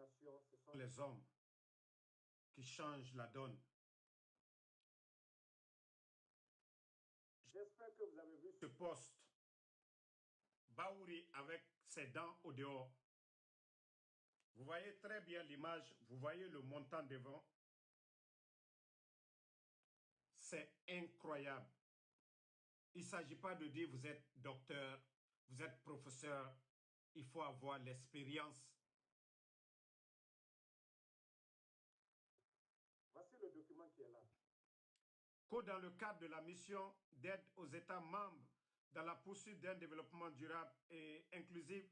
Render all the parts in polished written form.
nation, ce sont les hommes qui changent la donne. J'espère que vous avez vu ce poste. Baouri avec ses dents au dehors. Vous voyez très bien l'image, vous voyez le montant devant. C'est incroyable. Il ne s'agit pas de dire vous êtes docteur, vous êtes professeur. Il faut avoir l'expérience. Voici le document qui est là. Que dans le cadre de la mission d'aide aux États membres dans la poursuite d'un développement durable et inclusif,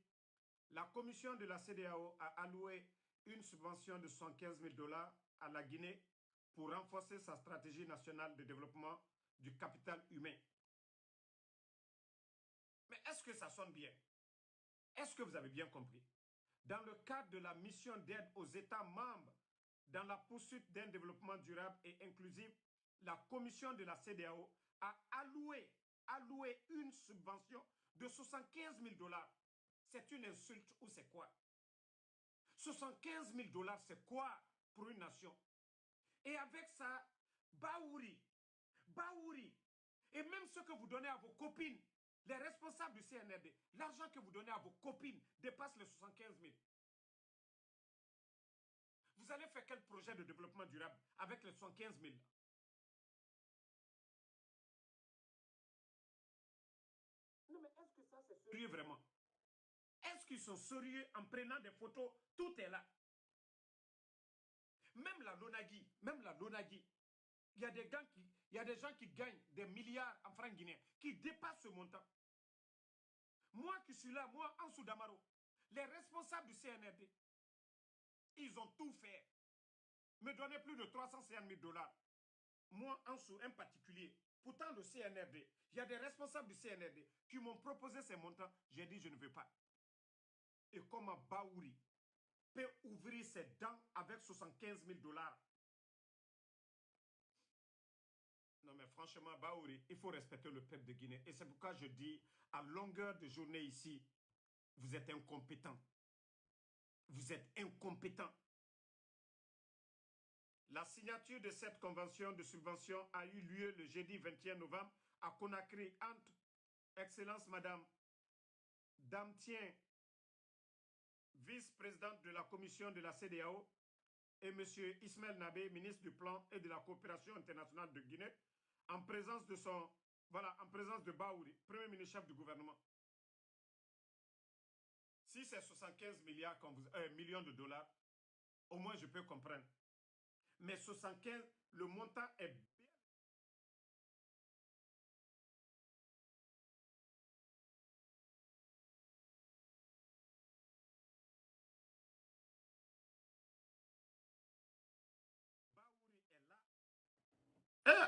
la commission de la CEDEAO a alloué une subvention de 75 000 $ à la Guinée pour renforcer sa stratégie nationale de développement du capital humain. Mais est-ce que ça sonne bien? Est-ce que vous avez bien compris? Dans le cadre de la mission d'aide aux États membres dans la poursuite d'un développement durable et inclusif, la commission de la CEDEAO a alloué une subvention de 75 000 $. C'est une insulte ou c'est quoi? 75 000 $, c'est quoi pour une nation? Et avec ça, Baouri, et même ce que vous donnez à vos copines, les responsables du CNRD, l'argent que vous donnez à vos copines dépasse les 75 000. Vous allez faire quel projet de développement durable avec les 75 000? Non, mais est-ce que ça c'est sérieux vraiment? Est-ce qu'ils sont sérieux en prenant des photos? Tout est là. Même la Lonagui, il y a des gens qui gagnent des milliards en francs guinéens, qui dépassent ce montant. Moi qui suis là, moi, Ansou Damaro, les responsables du CNRD, ils ont tout fait. Me donner plus de 350 000 $. Moi, Ansou, un particulier. Pourtant, le CNRD, il y a des responsables du CNRD qui m'ont proposé ces montants. J'ai dit, je ne veux pas. Et comment Baouri peut ouvrir ses dents avec 75 000 $? Non, mais franchement, Baouri, il faut respecter le peuple de Guinée. Et c'est pourquoi je dis, à longueur de journée ici, vous êtes incompétents. Vous êtes incompétents. La signature de cette convention de subvention a eu lieu le jeudi 21 novembre à Conakry entre Excellence Madame Damtien, vice-présidente de la commission de la CEDEAO, et M. Ismaël Nabé, ministre du Plan et de la coopération internationale de Guinée, en présence de Baouri, premier ministre chef du gouvernement. Si c'est 75 millions de $, au moins je peux comprendre. Mais 75, le montant est bien.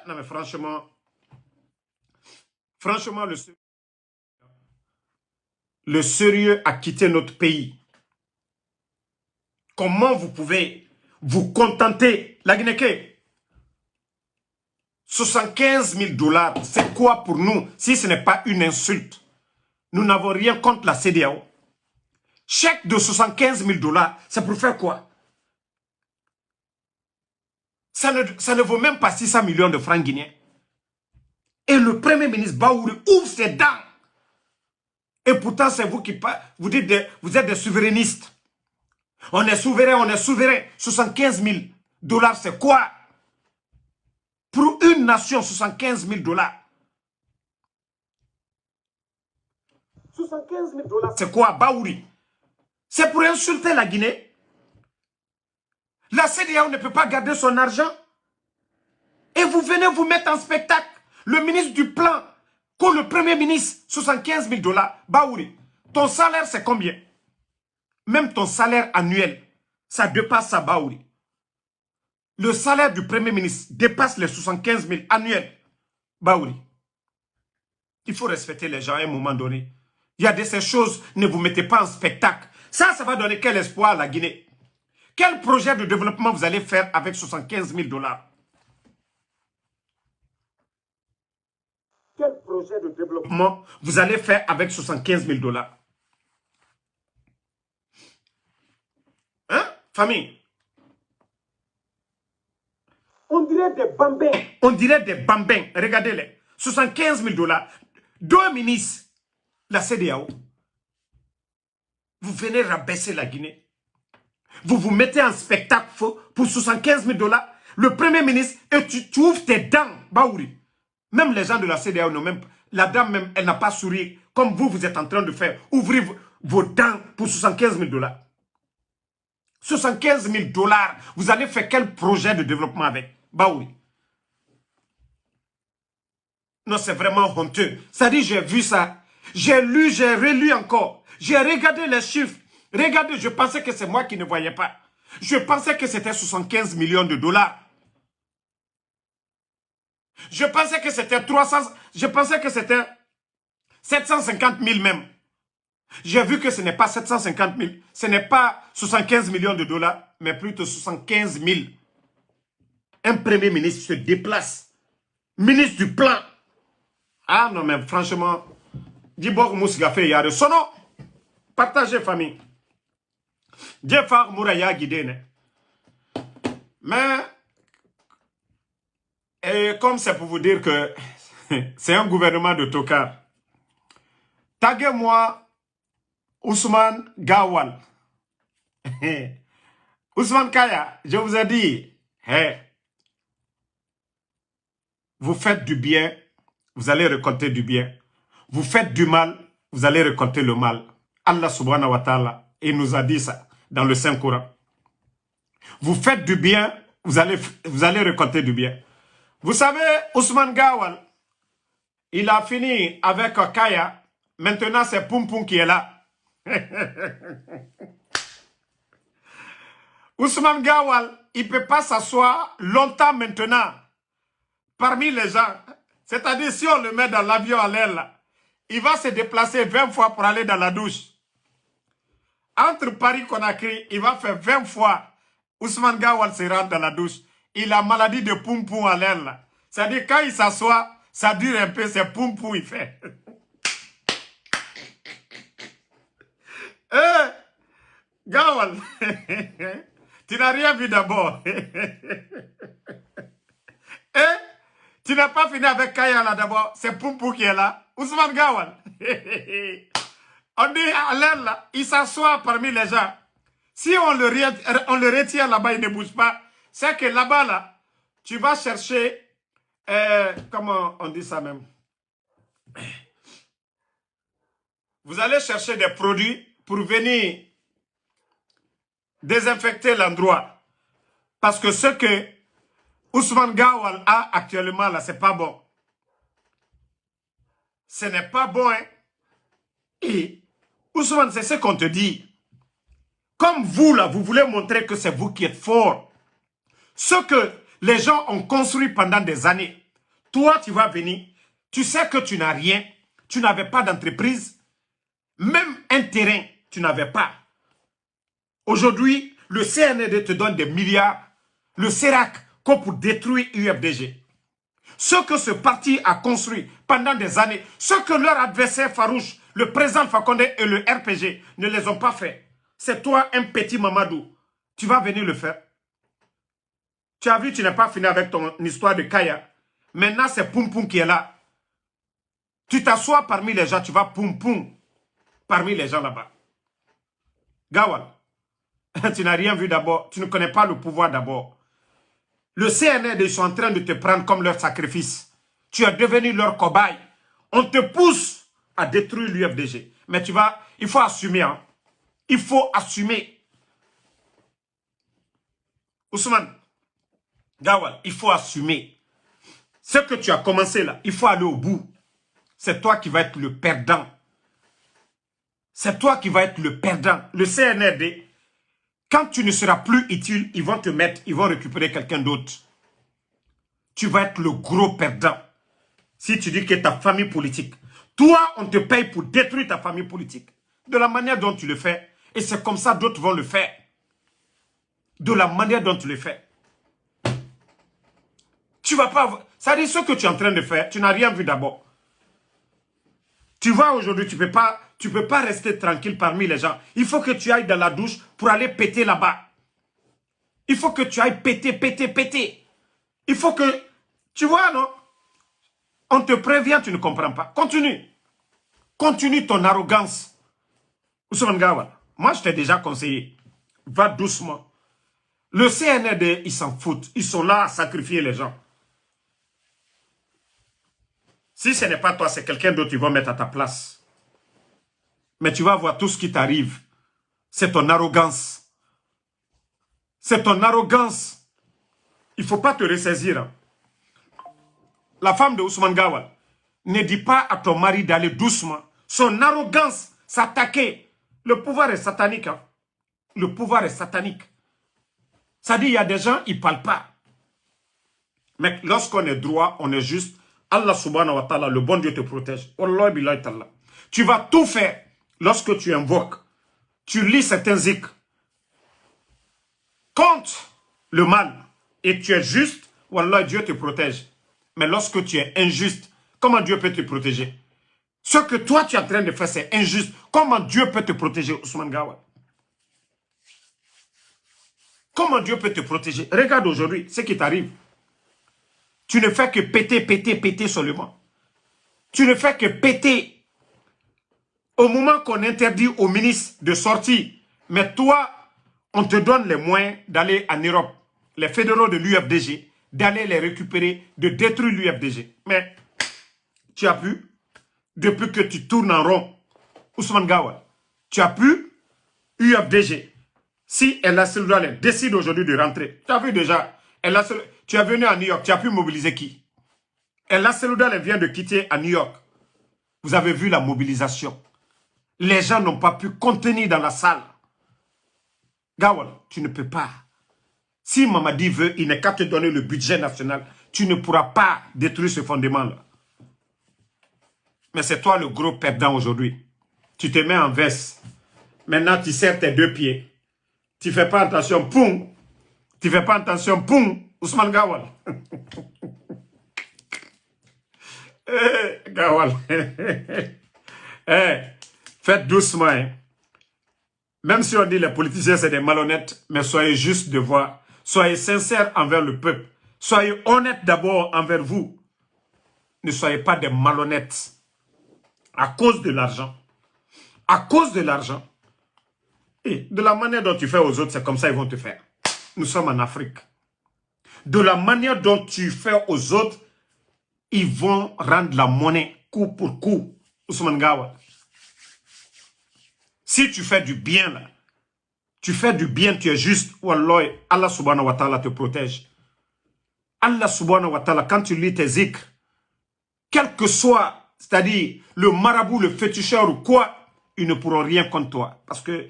Non mais franchement, le sérieux a quitté notre pays. Comment vous pouvez vous contenter? La Guinée, 75 000 $, c'est quoi pour nous si ce n'est pas une insulte? Nous n'avons rien contre la CEDEAO. Chèque de 75 000 $, c'est pour faire quoi? Ça ne vaut même pas 600 millions de francs guinéens. Et le premier ministre Baouri ouvre ses dents. Et pourtant, c'est vous qui parlez. Vous dites, vous êtes des souverainistes. On est souverain, on est souverain. 75 000 $, c'est quoi? Pour une nation, 75 000 $. 75 000 $, c'est quoi, Baouri? C'est pour insulter la Guinée. La CEDEAO ne peut pas garder son argent. Et vous venez vous mettre en spectacle. Le ministre du Plan, que le premier ministre, 75 000 $. Baouri, ton salaire, c'est combien? Même ton salaire annuel, ça dépasse ça, Baouri. Le salaire du premier ministre dépasse les 75 000 annuels. Baouri, il faut respecter les gens à un moment donné. Il y a de ces choses, ne vous mettez pas en spectacle. Ça va donner quel espoir à la Guinée? Quel projet de développement vous allez faire avec 75 000 $? Quel projet de développement vous allez faire avec 75 000 $? Hein? Famille. On dirait des bambins. On dirait des bambins. Regardez-les. 75 000 $. Deux ministres. La CEDEAO. Vous venez rabaisser la Guinée. Vous vous mettez en spectacle pour 75 000 $. Le premier ministre, et tu ouvres tes dents, Baouri. Même les gens de la CEDEAO, la dame même, elle n'a pas souri comme vous êtes en train de faire. Ouvrez vos dents pour 75 000 $. 75 000 $. Vous allez faire quel projet de développement avec Baouri? Non, c'est vraiment honteux. Ça dit, j'ai vu ça. J'ai lu, j'ai relu encore. J'ai regardé les chiffres. Regardez, je pensais que c'est moi qui ne voyais pas. Je pensais que c'était 75 millions de $. Je pensais que c'était 300, je pensais que c'était 750 000 même. J'ai vu que ce n'est pas 750 000, ce n'est pas 75 millions de $, mais plutôt 75 000. Un premier ministre se déplace. Ministre du plan. Ah non, mais franchement, Dibor Mousgafé Yare. Sono, partagez famille. Djefar Mouraya Guidene. Mais, et comme c'est pour vous dire que c'est un gouvernement de tocard. Taguez-moi Ousmane Gawal. Ousmane Kaya, je vous ai dit, hey, vous faites du bien, vous allez récolter du bien. Vous faites du mal, vous allez récolter le mal. Allah subhanahu wa ta'ala, il nous a dit ça dans le Saint-Coran. Vous faites du bien, vous allez récolter du bien. Vous savez, Ousmane Gawal, il a fini avec Kaya. Maintenant, c'est Poum Poum qui est là. Ousmane Gawal, il ne peut pas s'asseoir longtemps maintenant parmi les gens. C'est-à-dire, si on le met dans l'avion à l'air, il va se déplacer 20 fois pour aller dans la douche. Entre Paris et Conakry, il va faire 20 fois. Ousmane Gawal se rend dans la douche. Il a maladie de Poum Poum à l'air. C'est-à-dire, quand il s'assoit, ça dure un peu, c'est Poum Poum il fait. Gawal, tu n'as rien vu d'abord. Tu n'as pas fini avec Kaya là d'abord. C'est Poum Poum qui est là. Ousmane Gawal. On dit à l'air là, il s'assoit parmi les gens. Si on le retient là-bas, il ne bouge pas. C'est que là-bas là, tu vas chercher, comment on dit ça même? Vous allez chercher des produits pour venir désinfecter l'endroit. Parce que ce que Ousmane Gawal a actuellement là, c'est pas bon. Ce n'est pas bon, hein. Et Ousmane, c'est ce qu'on te dit. Comme vous là, vous voulez montrer que c'est vous qui êtes fort. Ce que les gens ont construit pendant des années. Toi, tu vas venir. Tu sais que tu n'as rien. Tu n'avais pas d'entreprise. Même un terrain, tu n'avais pas. Aujourd'hui, le CNRD te donne des milliards. Le CERAC, comme pour détruire UFDG. Ce que ce parti a construit pendant des années, ce que leur adversaire farouche, le président Fakonde et le RPG, ne les ont pas fait. C'est toi, un petit Mamadou. Tu vas venir le faire. Tu as vu, tu n'es pas fini avec ton histoire de Kaya. Maintenant, c'est Poum Poum qui est là. Tu t'assois parmi les gens, tu vas Poum Poum parmi les gens là-bas. Gawal, tu n'as rien vu d'abord. Tu ne connais pas le pouvoir d'abord. Le CNRD, ils sont en train de te prendre comme leur sacrifice. Tu es devenu leur cobaye. On te pousse à détruire l'UFDG. Mais il faut assumer. Hein. Il faut assumer. Ousmane, Gawal, il faut assumer. Ce que tu as commencé là, il faut aller au bout. C'est toi qui vas être le perdant. C'est toi qui vas être le perdant. Le CNRD, quand tu ne seras plus utile, ils vont te mettre, ils vont récupérer quelqu'un d'autre. Tu vas être le gros perdant. Si tu dis que ta famille politique, toi, on te paye pour détruire ta famille politique. De la manière dont tu le fais. Et c'est comme ça d'autres vont le faire. De la manière dont tu le fais. Tu vas pas... Ça dit ce que tu es en train de faire, tu n'as rien vu d'abord. Tu vois aujourd'hui, tu peux pas rester tranquille parmi les gens. Il faut que tu ailles dans la douche pour aller péter là-bas. Il faut que tu ailles péter, péter, péter. Il faut que... Tu vois, non? On te prévient, tu ne comprends pas. Continue. Continue ton arrogance. Ousmane Gawal, moi je t'ai déjà conseillé. Va doucement. Le CNRD, ils s'en foutent. Ils sont là à sacrifier les gens. Si ce n'est pas toi, c'est quelqu'un d'autre qui va mettre à ta place. Mais tu vas voir tout ce qui t'arrive. C'est ton arrogance. C'est ton arrogance. Il ne faut pas te ressaisir. Hein. La femme de Ousmane Gawal, ne dis pas à ton mari d'aller doucement. Son arrogance, s'attaquer. Le pouvoir est satanique. Hein. Le pouvoir est satanique. Ça dit, il y a des gens, ils ne parlent pas. Mais lorsqu'on est droit, on est juste, Allah subhanahu wa ta'ala, le bon Dieu te protège. Allah billahi ta'ala. Tu vas tout faire lorsque tu invoques. Tu lis certains zikrs contre le mal et tu es juste, Wallah, Dieu te protège. Mais lorsque tu es injuste, comment Dieu peut te protéger? Ce que toi tu es en train de faire, c'est injuste. Comment Dieu peut te protéger, Ousmane Gawal? Comment Dieu peut te protéger? Regarde aujourd'hui ce qui t'arrive. Tu ne fais que péter, péter, péter seulement. Tu ne fais que péter. Au moment qu'on interdit aux ministres de sortir, mais toi, on te donne les moyens d'aller en Europe, les fédéraux de l'UFDG, d'aller les récupérer, de détruire l'UFDG. Mais tu as pu, depuis que tu tournes en rond, Ousmane Gawal, tu as pu, UFDG, si El Seloudalem décide aujourd'hui de rentrer, tu as vu déjà, tu es venu à New York, tu as pu mobiliser qui? El Seloudalem vient de quitter à New York. Vous avez vu la mobilisation. Les gens n'ont pas pu contenir dans la salle. Gawal, tu ne peux pas. Si Mamadi veut, il n'est qu'à te donner le budget national. Tu ne pourras pas détruire ce fondement-là. Mais c'est toi le gros perdant aujourd'hui. Tu te mets en veste. Maintenant, tu serres tes deux pieds. Tu ne fais pas attention, poum. Tu ne fais pas attention, poum. Ousmane Gawal. Gawal. Faites doucement. Hein. Même si on dit les politiciens, c'est des malhonnêtes, mais soyez juste de voir. Soyez sincères envers le peuple. Soyez honnêtes d'abord envers vous. Ne soyez pas des malhonnêtes. À cause de l'argent. À cause de l'argent. Et de la manière dont tu fais aux autres, c'est comme ça qu'ils vont te faire. Nous sommes en Afrique. De la manière dont tu fais aux autres, ils vont rendre la monnaie coup pour coup. Ousmane Gawal. Si tu fais du bien, là, tu fais du bien, tu es juste, Wallah, Allah subhanahu wa ta'ala te protège. Allah subhanahu wa ta'ala, quand tu lis tes zikrs, quel que soit, c'est-à-dire le marabout, le féticheur ou quoi, ils ne pourront rien contre toi. Parce que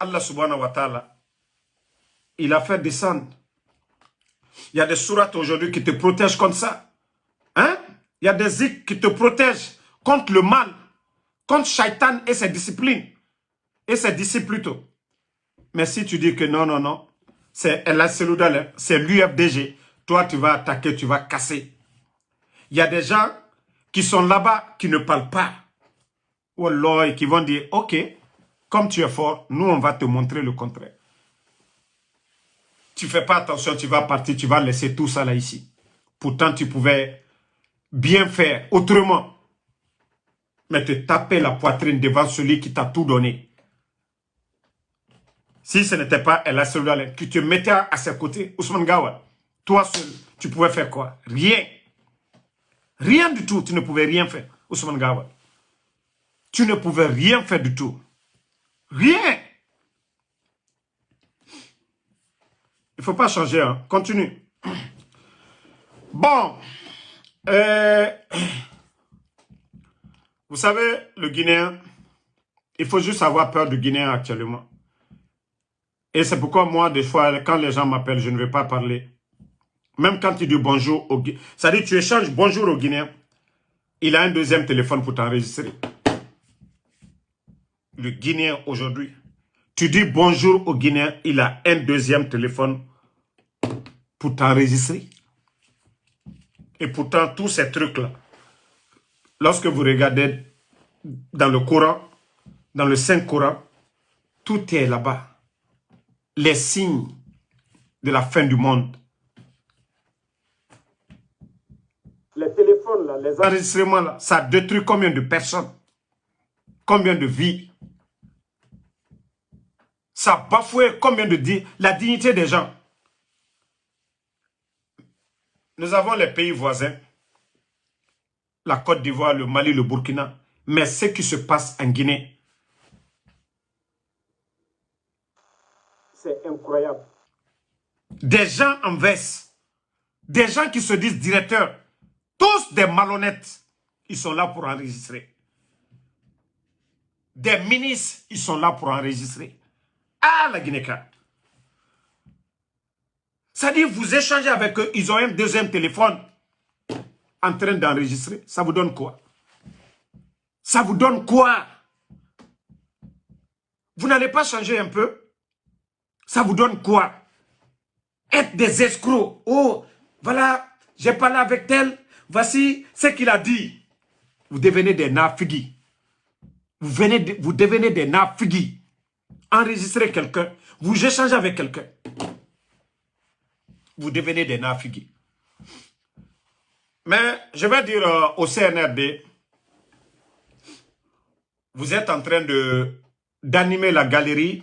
Allah subhanahu wa ta'ala, il a fait descendre. Il y a des sourates aujourd'hui qui te protègent contre ça. Hein? Il y a des zikrs qui te protègent contre le mal, contre Shaitan et ses disciplines. Et ses disciples plutôt. Mais si tu dis que non, non, non, c'est El Seloudalem, c'est l'UFDG, toi tu vas attaquer, tu vas casser. Il y a des gens qui sont là-bas, qui ne parlent pas. Wallah, et qui vont dire, ok, comme tu es fort, nous on va te montrer le contraire. Tu ne fais pas attention, tu vas partir, tu vas laisser tout ça là ici. Pourtant tu pouvais bien faire autrement. Mais te taper la poitrine devant celui qui t'a tout donné. Si ce n'était pas El Seloudalem qui te mettait à ses côtés, Ousmane Gawal, toi seul, tu pouvais faire quoi? Rien. Rien du tout, tu ne pouvais rien faire, Ousmane Gawal. Tu ne pouvais rien faire du tout. Rien. Il ne faut pas changer, hein. Continue. Bon. Vous savez, le Guinéen, il faut juste avoir peur du Guinéen actuellement. Et c'est pourquoi moi, des fois, quand les gens m'appellent, je ne vais pas parler. Même quand tu dis bonjour au Guinéen. C'est-à-dire, tu échanges bonjour au Guinéen. Il a un deuxième téléphone pour t'enregistrer. Le Guinéen aujourd'hui. Tu dis bonjour au Guinéen, il a un deuxième téléphone pour t'enregistrer. Et pourtant, tous ces trucs-là, lorsque vous regardez dans le Coran, dans le Saint-Coran, tout est là-bas. les signes de la fin du monde. Les téléphones, là, les enregistrements, là, ça détruit combien de personnes? Combien de vies? Ça bafoue combien de la dignité des gens? Nous avons les pays voisins, la Côte d'Ivoire, le Mali, le Burkina. Mais ce qui se passe en Guinée, c'est incroyable. Des gens en veste, des gens qui se disent directeurs, tous des malhonnêtes, ils sont là pour enregistrer. Des ministres, ils sont là pour enregistrer. Ah, la Guinée-Ca. C'est-à-dire, vous échangez avec eux, ils ont un deuxième téléphone en train d'enregistrer. Ça vous donne quoi? Ça vous donne quoi? Vous n'allez pas changer un peu? Ça vous donne quoi? Être des escrocs. Oh, voilà, j'ai parlé avec tel. Voici ce qu'il a dit. Vous devenez des nafigis. Vous devenez des nafigis. Enregistrez quelqu'un. Vous échangez avec quelqu'un. Vous devenez des nafigis. Mais je vais dire au CNRD, vous êtes en train d'animer la galerie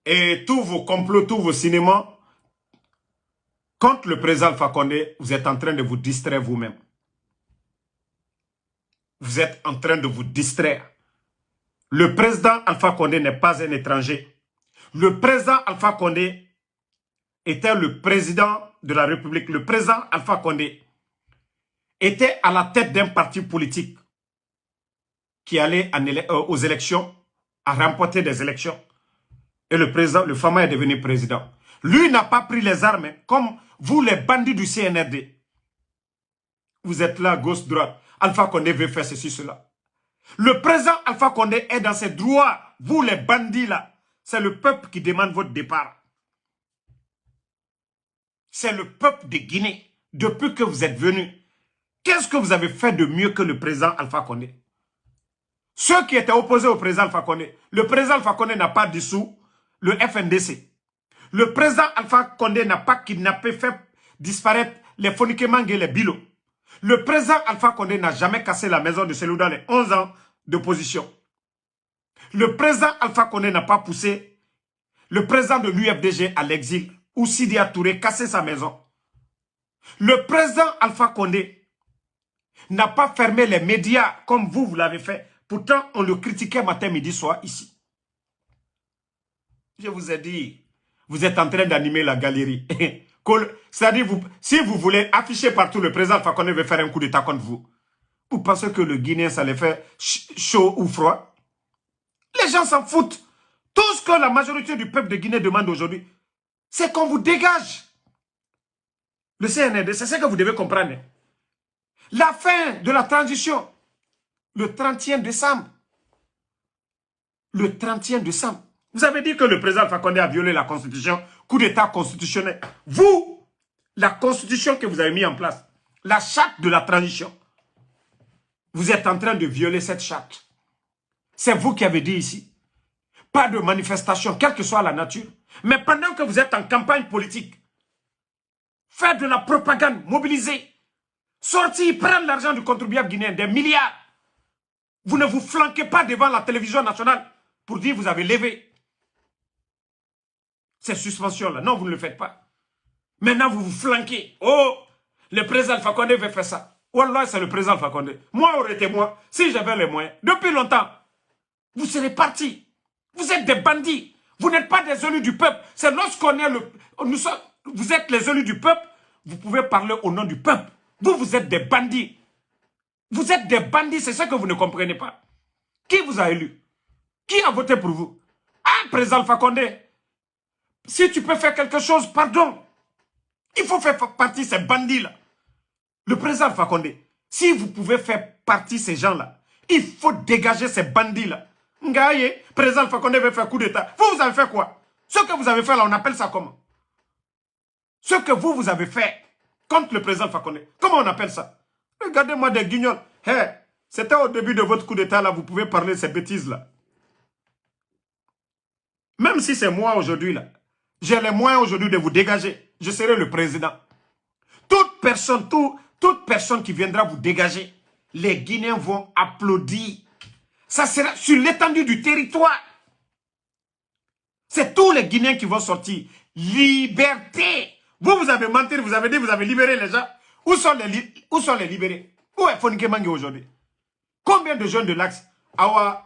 et tous vos complots, tous vos cinémas contre le président Alpha Condé, vous êtes en train de vous distraire vous-même. Vous êtes en train de vous distraire. Le président Alpha Condé n'est pas un étranger. Le président Alpha Condé était le président de la République. Le président Alpha Condé était à la tête d'un parti politique qui allait aux élections, à remporter des élections. Et le président, le Fama est devenu président. Lui n'a pas pris les armes comme vous, les bandits du CNRD. Vous êtes là, gauche-droite. Alpha Condé veut faire ceci, cela. Le président Alpha Condé est dans ses droits. Vous, les bandits là, c'est le peuple qui demande votre départ. C'est le peuple de Guinée. Depuis que vous êtes venus, qu'est-ce que vous avez fait de mieux que le président Alpha Condé? Ceux qui étaient opposés au président Alpha Condé, le président Alpha Condé n'a pas dissous le FNDC. Le président Alpha Condé n'a pas kidnappé, fait disparaître les Fonike Mange et les Bilo. Le président Alpha Condé n'a jamais cassé la maison de Selou dans les 11 ans d'opposition. Le président Alpha Condé n'a pas poussé le président de l'UFDG à l'exil ou Sidi Touré casser sa maison. Le président Alpha Condé n'a pas fermé les médias comme vous l'avez fait. Pourtant, on le critiquait matin, midi, soir ici. Je vous ai dit, vous êtes en train d'animer la galerie. C'est-à-dire, si vous voulez afficher partout le président Alpha Condé veut faire un coup d'état contre vous, vous pensez que le Guinéen, ça les fait chaud ou froid? Les gens s'en foutent. Tout ce que la majorité du peuple de Guinée demande aujourd'hui, c'est qu'on vous dégage. Le CNRD, c'est ce que vous devez comprendre. La fin de la transition, le 31 décembre. Le 31 décembre. Vous avez dit que le président Alpha Condé a violé la Constitution, coup d'état constitutionnel. Vous, la Constitution que vous avez mis en place, la charte de la transition, vous êtes en train de violer cette charte. C'est vous qui avez dit ici. Pas de manifestation, quelle que soit la nature. Mais pendant que vous êtes en campagne politique, faites de la propagande, mobilisez. Sortir, prendre l'argent du contribuable guinéen, des milliards. Vous ne vous flanquez pas devant la télévision nationale pour dire que vous avez levé ces suspensions-là. Non, vous ne le faites pas. Maintenant, vous vous flanquez. Oh, le président Alpha Condé veut faire ça. Wallah, c'est le président Alpha Condé. Moi, aurait été moi, si j'avais les moyens, depuis longtemps, vous serez partis. Vous êtes des bandits. Vous n'êtes pas des élus du peuple. C'est lorsqu'on est vous êtes les élus du peuple, vous pouvez parler au nom du peuple. Vous êtes des bandits. Vous êtes des bandits, c'est ça que vous ne comprenez pas. Qui vous a élu? Qui a voté pour vous? Ah, président Alpha Condé, si tu peux faire quelque chose, pardon. Il faut faire partie de ces bandits-là. Le président Alpha Condé, si vous pouvez faire partie de ces gens-là, il faut dégager ces bandits-là. Ngaye, président Alpha Condé veut faire coup d'état. Vous avez fait quoi? Ce que vous avez fait là, on appelle ça comment? Ce que vous avez fait contre le président Alpha Condé, comment on appelle ça? Regardez-moi des guignols. Hey, c'était au début de votre coup d'état là, vous pouvez parler de ces bêtises là. Même si c'est moi aujourd'hui, là, j'ai les moyens aujourd'hui de vous dégager. Je serai le président. Toute personne qui viendra vous dégager, les Guinéens vont applaudir. Ça sera sur l'étendue du territoire. C'est tous les Guinéens qui vont sortir. Liberté. Vous avez menti, vous avez dit, vous avez libéré les gens. Où sont les libérés? Où est Fonike Mangue aujourd'hui? Combien de jeunes de l'Axe?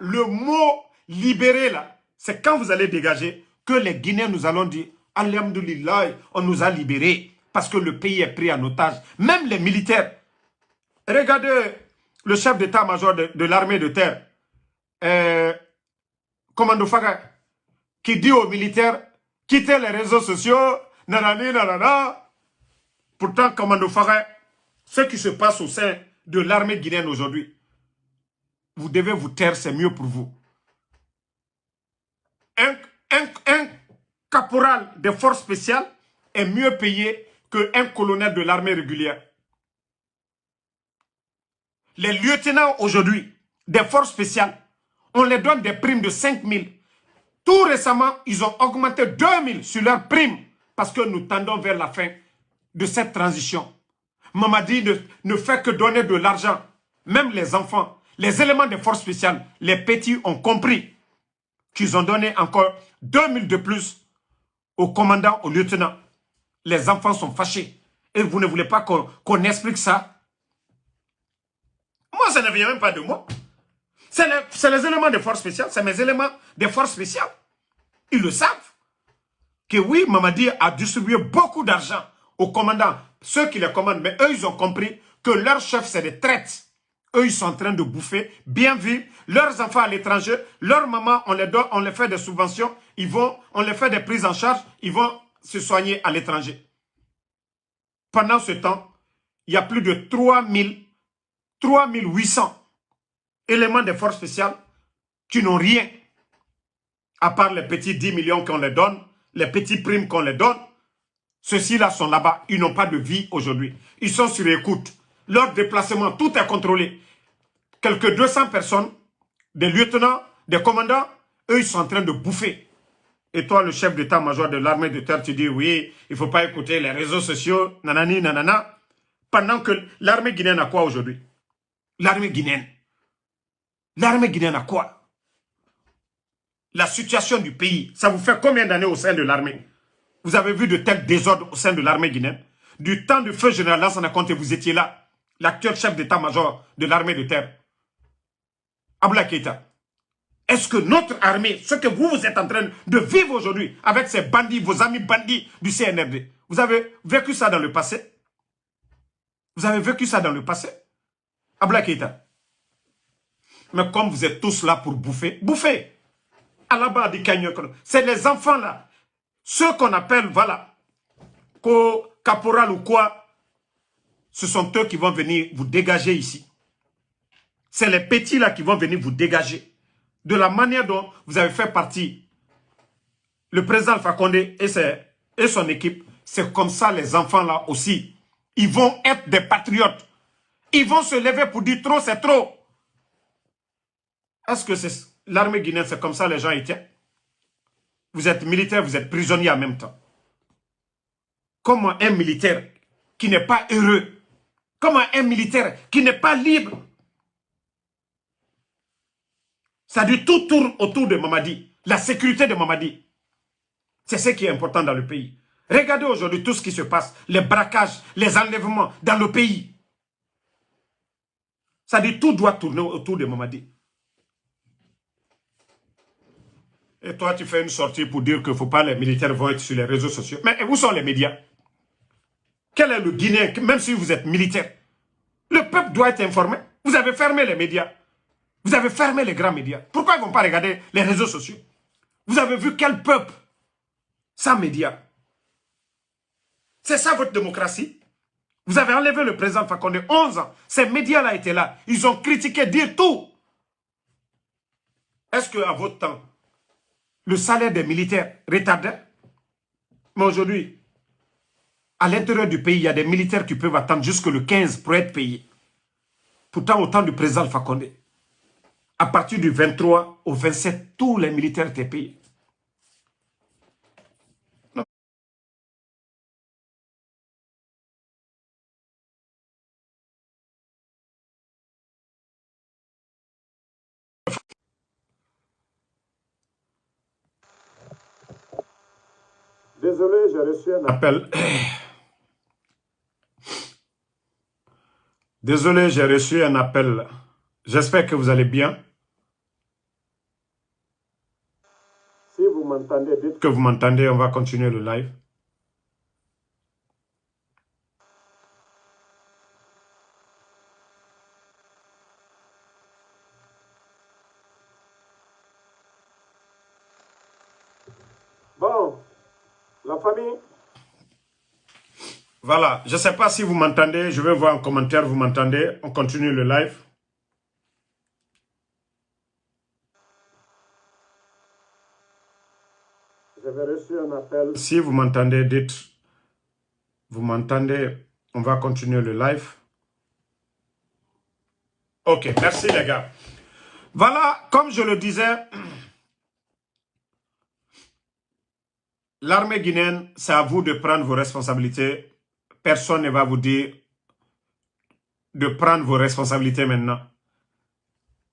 Le mot libéré là, c'est quand vous allez dégager que les Guinéens nous allons dire Alhamdoulilah, on nous a libérés parce que le pays est pris en otage. Même les militaires. Regardez le chef d'état-major de l'armée de terre, Commando Faga, qui dit aux militaires quittez les réseaux sociaux, nanani, nanana. Pourtant, Commando Faga, ce qui se passe au sein de l'armée guinéenne aujourd'hui, vous devez vous taire, c'est mieux pour vous. Un caporal des forces spéciales est mieux payé qu'un colonel de l'armée régulière. Les lieutenants aujourd'hui des forces spéciales, on les donne des primes de 5 000. Tout récemment, ils ont augmenté 2 000 sur leurs primes parce que nous tendons vers la fin de cette transition. Mamadi ne fait que donner de l'argent. Même les enfants, les éléments des forces spéciales, les petits ont compris qu'ils ont donné encore 2 000 de plus aux commandants, aux lieutenants. Les enfants sont fâchés. Et vous ne voulez pas qu'on explique ça? Moi, ça ne vient même pas de moi. C'est les éléments des forces spéciales. C'est mes éléments des forces spéciales. Ils le savent. Que oui, Mamadi a distribué beaucoup d'argent aux commandants. Ceux qui les commandent. Mais eux, ils ont compris que leurs chefs, c'est des traites. Eux, ils sont en train de bouffer, bien vivre. Leurs enfants à l'étranger, leurs mamans, on les fait des subventions. On les fait des prises en charge. Ils vont se soigner à l'étranger. Pendant ce temps, il y a plus de 3800 éléments des forces spéciales qui n'ont rien, à part les petits 10 millions qu'on les donne, les petits primes qu'on les donne. Ceux-ci-là sont là-bas, ils n'ont pas de vie aujourd'hui. Ils sont sur écoute. Leur déplacement, tout est contrôlé. Quelques 200 personnes, des lieutenants, des commandants, eux, ils sont en train de bouffer. Et toi, le chef d'état-major de l'armée de terre, tu dis, oui, il ne faut pas écouter les réseaux sociaux, nanani, nanana. Pendant que l'armée guinéenne a quoi aujourd'hui? L'armée guinéenne. L'armée guinéenne a quoi? La situation du pays, ça vous fait combien d'années au sein de l'armée? Vous avez vu de tels désordres au sein de l'armée guinéenne? Du temps du feu général Lansana Conté, vous étiez là. L'actuel chef d'état-major de l'armée de terre. Abdoulaye Keïta. Est-ce que notre armée, ce que vous êtes en train de vivre aujourd'hui avec ces bandits, vos amis bandits du CNRD, vous avez vécu ça dans le passé? Vous avez vécu ça dans le passé? Abdoulaye Keïta. Mais comme vous êtes tous là pour bouffer, bouffez. À la base du canyon. C'est les enfants là. Ceux qu'on appelle, voilà, caporal ou quoi, ce sont eux qui vont venir vous dégager ici. C'est les petits là qui vont venir vous dégager. De la manière dont vous avez fait partie, le président Alpha Condé et son équipe, c'est comme ça les enfants là aussi. Ils vont être des patriotes. Ils vont se lever pour dire trop, c'est trop. Est-ce que c'est l'armée guinéenne, c'est comme ça les gens y tiennent? Vous êtes militaire, vous êtes prisonnier en même temps. Comment un militaire qui n'est pas heureux, comment un militaire qui n'est pas libre, ça dit tout tourne autour de Mamadi, la sécurité de Mamadi. C'est ce qui est important dans le pays. Regardez aujourd'hui tout ce qui se passe, les braquages, les enlèvements dans le pays. Ça dit tout doit tourner autour de Mamadi. Et toi, tu fais une sortie pour dire qu'il ne faut pas les militaires vont être sur les réseaux sociaux. Mais où sont les médias? Quel est le Guinéen, même si vous êtes militaire? Le peuple doit être informé. Vous avez fermé les médias. Vous avez fermé les grands médias. Pourquoi ils ne vont pas regarder les réseaux sociaux? Vous avez vu quel peuple sans médias? C'est ça votre démocratie? Vous avez enlevé le président Fakonde 11 ans. Ces médias-là étaient là. Ils ont critiqué, dire tout. Est-ce qu'à votre temps, le salaire des militaires retardait? Mais aujourd'hui, à l'intérieur du pays, il y a des militaires qui peuvent attendre jusque le 15 pour être payés. Pourtant, au temps du président Alpha Condé, à partir du 23 au 27, tous les militaires étaient payés. Désolé, j'ai reçu un appel. Désolé, j'ai reçu un appel. J'espère que vous allez bien. Si vous m'entendez, dites que vous m'entendez, on va continuer le live. Bon, la famille. Voilà, je ne sais pas si vous m'entendez, je vais voir en commentaire, vous m'entendez. On continue le live. J'avais reçu un appel. Si vous m'entendez, dites, vous m'entendez, on va continuer le live. Ok, merci les gars. Voilà, comme je le disais, l'armée guinéenne, c'est à vous de prendre vos responsabilités. Personne ne va vous dire de prendre vos responsabilités maintenant.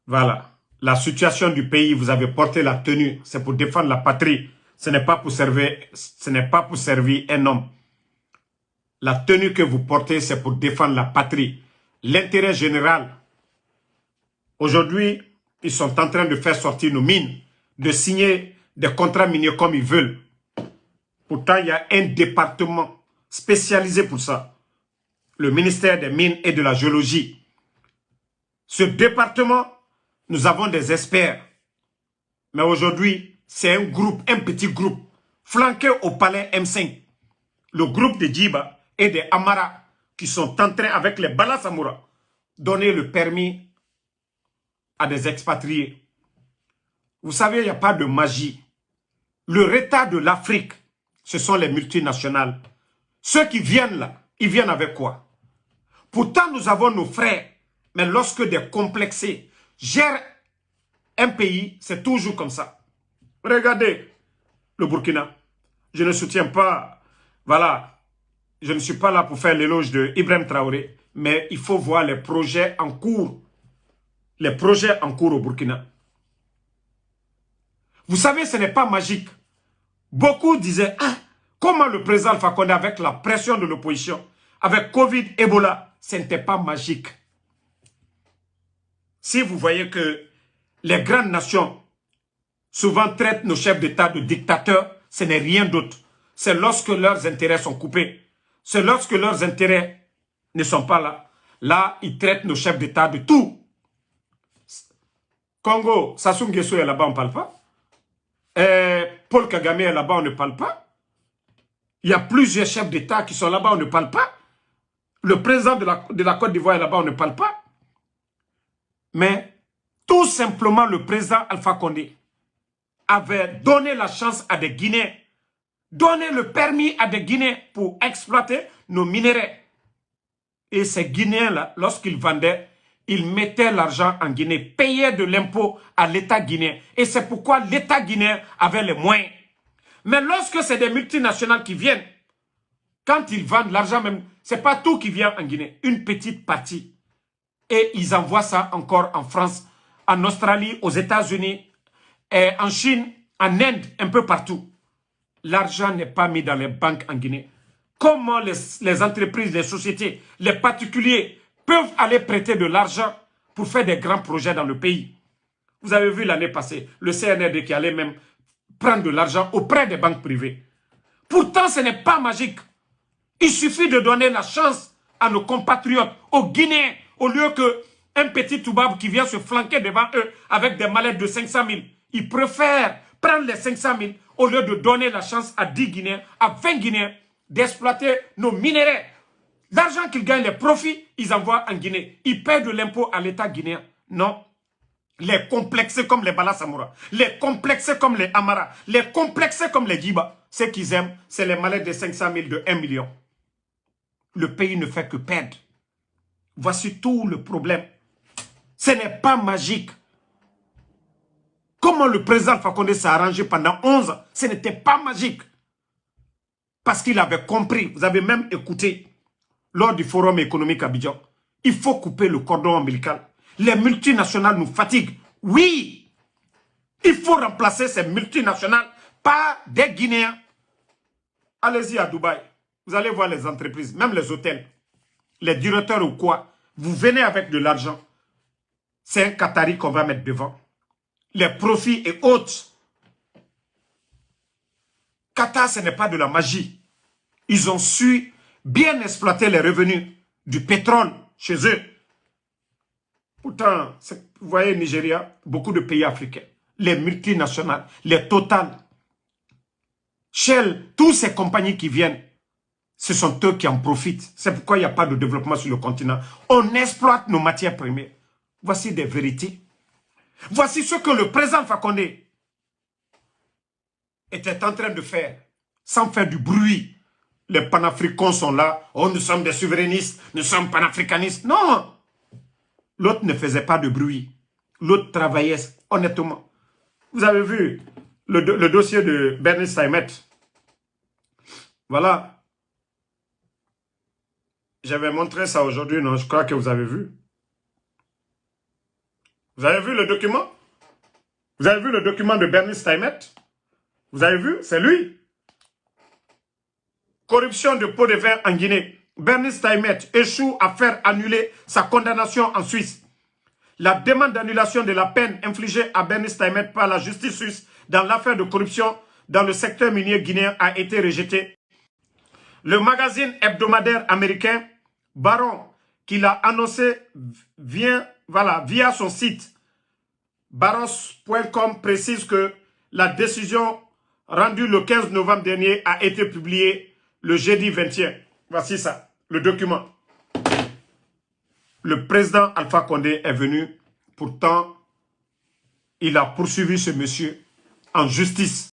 Voilà. La situation du pays, vous avez porté la tenue, c'est pour défendre la patrie. Ce n'est pas pour servir un homme. La tenue que vous portez, c'est pour défendre la patrie. L'intérêt général. Aujourd'hui, ils sont en train de faire sortir nos mines, de signer des contrats miniers comme ils veulent. Pourtant, il y a un département spécialisé pour ça. Le ministère des Mines et de la Géologie. Ce département, nous avons des experts. Mais aujourd'hui, c'est un groupe, un petit groupe, flanqué au palais M5. Le groupe de Djiba et des Amara qui sont en train, avec les Bala Samoura, donner le permis à des expatriés. Vous savez, il n'y a pas de magie. Le retard de l'Afrique, ce sont les multinationales. Ceux qui viennent là, ils viennent avec quoi? Pourtant, nous avons nos frères. Mais lorsque des complexés gèrent un pays, c'est toujours comme ça. Regardez le Burkina. Je ne soutiens pas, voilà, je ne suis pas là pour faire l'éloge de Ibrahim Traoré, mais il faut voir les projets en cours. Les projets en cours au Burkina. Vous savez, ce n'est pas magique. Beaucoup disaient, ah, comment le président Alpha Condé, avec la pression de l'opposition, avec Covid, Ebola, ce n'était pas magique. Si vous voyez que les grandes nations souvent traitent nos chefs d'État de dictateurs, ce n'est rien d'autre. C'est lorsque leurs intérêts sont coupés. C'est lorsque leurs intérêts ne sont pas là. Là, ils traitent nos chefs d'État de tout. Congo, Sassou Nguesso est là-bas, on ne parle pas. Paul Kagame est là-bas, on ne parle pas. Il y a plusieurs chefs d'État qui sont là-bas, on ne parle pas. Le président de la Côte d'Ivoire est là-bas, on ne parle pas. Mais tout simplement, le président Alpha Condé avait donné la chance à des Guinéens, donné le permis à des Guinéens pour exploiter nos minéraux. Et ces Guinéens-là, lorsqu'ils vendaient, ils mettaient l'argent en Guinée, payaient de l'impôt à l'État guinéen. Et c'est pourquoi l'État guinéen avait les moyens. Mais lorsque c'est des multinationales qui viennent, quand ils vendent l'argent même, ce n'est pas tout qui vient en Guinée, une petite partie. Et ils envoient ça encore en France, en Australie, aux États-Unis, en Chine, en Inde, un peu partout. L'argent n'est pas mis dans les banques en Guinée. Comment les entreprises, les sociétés, les particuliers peuvent aller prêter de l'argent pour faire des grands projets dans le pays? Vous avez vu l'année passée, le CNRD qui allait même prendre de l'argent auprès des banques privées. Pourtant, ce n'est pas magique. Il suffit de donner la chance à nos compatriotes, aux Guinéens, au lieu qu'un petit toubab qui vient se flanquer devant eux avec des mallettes de 500 000. Ils préfèrent prendre les 500 000 au lieu de donner la chance à 10 Guinéens, à 20 Guinéens d'exploiter nos minéraux. L'argent qu'ils gagnent, les profits, ils envoient en Guinée. Ils paient de l'impôt à l'État guinéen. Non. Les complexés comme les Bala Samoura, les complexés comme les Amara, les complexés comme les Djiba, ce qu'ils aiment, c'est les mallettes de 500 000, de 1 million. Le pays ne fait que perdre. Voici tout le problème. Ce n'est pas magique. Comment le président Alpha Condé s'est arrangé pendant 11 ans, ce n'était pas magique. Parce qu'il avait compris, vous avez même écouté, lors du forum économique à Abidjan, il faut couper le cordon ombilical. Les multinationales nous fatiguent. Oui, il faut remplacer ces multinationales par des Guinéens. Allez-y à Dubaï. Vous allez voir les entreprises, même les hôtels, les directeurs ou quoi. Vous venez avec de l'argent. C'est un Qatari qu'on va mettre devant. Les profits et autres. Qatar, ce n'est pas de la magie. Ils ont su bien exploiter les revenus du pétrole chez eux. Pourtant, vous voyez Nigeria, beaucoup de pays africains, les multinationales, les Total, Shell, toutes ces compagnies qui viennent, ce sont eux qui en profitent. C'est pourquoi il n'y a pas de développement sur le continent. On exploite nos matières premières. Voici des vérités. Voici ce que le président Fakonde était en train de faire, sans faire du bruit. Les panafricains sont là. Oh, nous sommes des souverainistes, nous sommes panafricanistes. Non! L'autre ne faisait pas de bruit. L'autre travaillait honnêtement. Vous avez vu le dossier de Bernie Saimet. Voilà. J'avais montré ça aujourd'hui, non? Je crois que vous avez vu. Vous avez vu le document? Vous avez vu le document de Bernie Saimet? Vous avez vu? C'est lui. Corruption de pots de vin en Guinée. Bernie Saimet échoue à faire annuler sa condamnation en Suisse. La demande d'annulation de la peine infligée à Bernie Saimet par la justice suisse dans l'affaire de corruption dans le secteur minier guinéen a été rejetée. Le magazine hebdomadaire américain Baron, qui l'a annoncé via son site baros.com, précise que la décision rendue le 15 novembre dernier a été publiée le jeudi 21. Voici ça, le document. Le président Alpha Condé est venu, pourtant, il a poursuivi ce monsieur en justice.